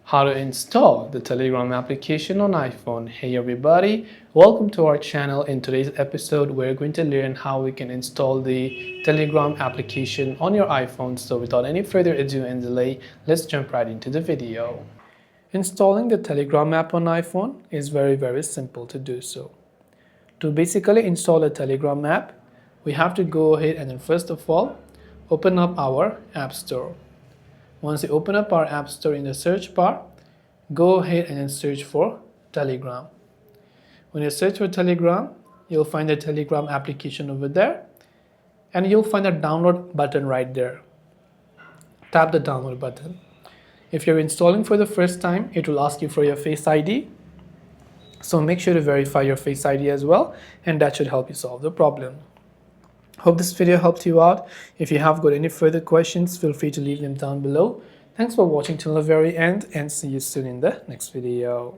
How to install the Telegram application on iPhone. Hey everybody, welcome to our channel. In today's episode, we're going to learn how we can install the Telegram application on your iPhone. So without any further ado and delay, let's jump right into the video. Installing the Telegram app on iPhone is very simple to do so. To basically install a Telegram app, we have to go ahead and then first of all, open up our App Store. Once you open up our App Store in the search bar, go ahead and then search for Telegram. When you search for Telegram, you'll find the Telegram application over there, and you'll find a download button right there. Tap the download button. If you're installing for the first time, it will ask you for your Face ID. So make sure to verify your Face ID as well, and that should help you solve the problem. Hope this video helped you out. If you have got any further questions, feel free to leave them down below. Thanks for watching till the very end, and see you soon in the next video.